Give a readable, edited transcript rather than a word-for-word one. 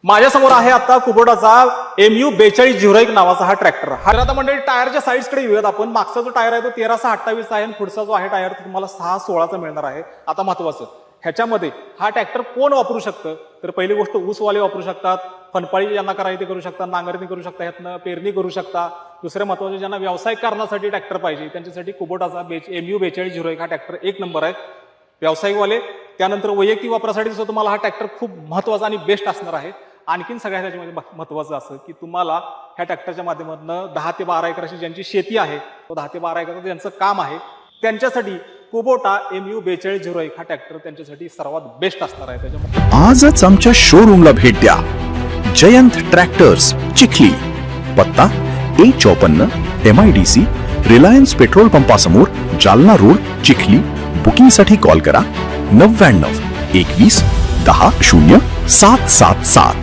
माझ्यासमोर आहे आता कुबोटाचा MU4201 नावाचा हा ट्रॅक्टर. हा आता मंडळी टायरच्या साईड्सकडे येऊयात आपण. मागचा जो टायर आहे तो 1328 आहे आणि पुढचा जो आहे टायर तो तुम्हाला 616चा मिळणार आहे. आता महत्वाचं ह्याच्यामध्ये हा ट्रॅक्टर कोण वापरू शकतं तर पहिली गोष्ट ऊसवाले वापरू शकतात, फनपाळी ज्यांना करायची ते करू शकतात, नांगरणी करू शकता, ह्यातनं पेरणी करू शकता. दुसरे महत्वाचे ज्यांना व्यावसायिक कारणासाठी ट्रॅक्टर पाहिजे त्यांच्यासाठी कुबोटाचा MU4201 हा ट्रॅक्टर एक नंबर आहे. व्यावसायिकवाले त्यानंतर वैयक्तिक वापरासाठी सुद्धा तुम्हाला हा ट्रॅक्टर खूप महत्वाचा आणि बेस्ट असणार आहे. आणखीन सगळ्यात त्याच्यामध्ये महत्वाचं असं की तुम्हाला ह्या ट्रॅक्टरच्या माध्यमातून 10 ते 12 एकराची ज्यांची शेती आहे तो 10 ते 12 एकराचं ज्यांचं काम आहे त्यांच्यासाठी कुबोटा MU4201 हा ट्रॅक्टर त्यांच्यासाठी सर्वात बेस्ट असणार आहे. त्याच्यामुळे आजच आमच्या शोरूमला भेट द्या. जयंत ट्रॅक्टर्स चिखली, पत्ता A54 MIDC रिलायन्स पेट्रोल पंपासमोर, जालना रोड, चिखली. बुकिंगसाठी कॉल करा 99 21 10 0 777.